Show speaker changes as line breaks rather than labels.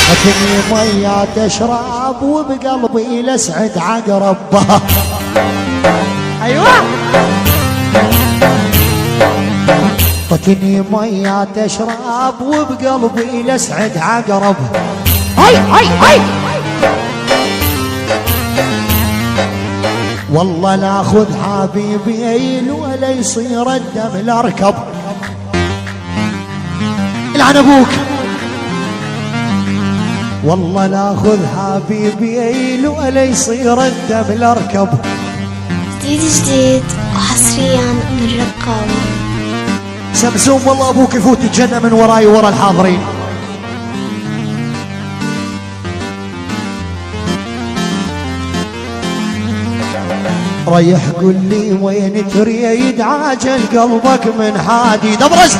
اكني مية تشرب وبقلبي لسعد عقرب. ايوه اعطتني مية تشرب وبقلبي لسعد عقرب. هاي هاي هاي والله لاخذ حبيبي ولا يصير الدم الاركب. العن ابوك. والله لاخذ حبيبي ولا يصير الدم الاركب.
جديد وحصريا من رقاوي.
سمسوم والله ابوك يفوت الجنة من وراي ورا الحاضرين. ريح قل لي وين تريد عاجل قلبك من حادي. دبرز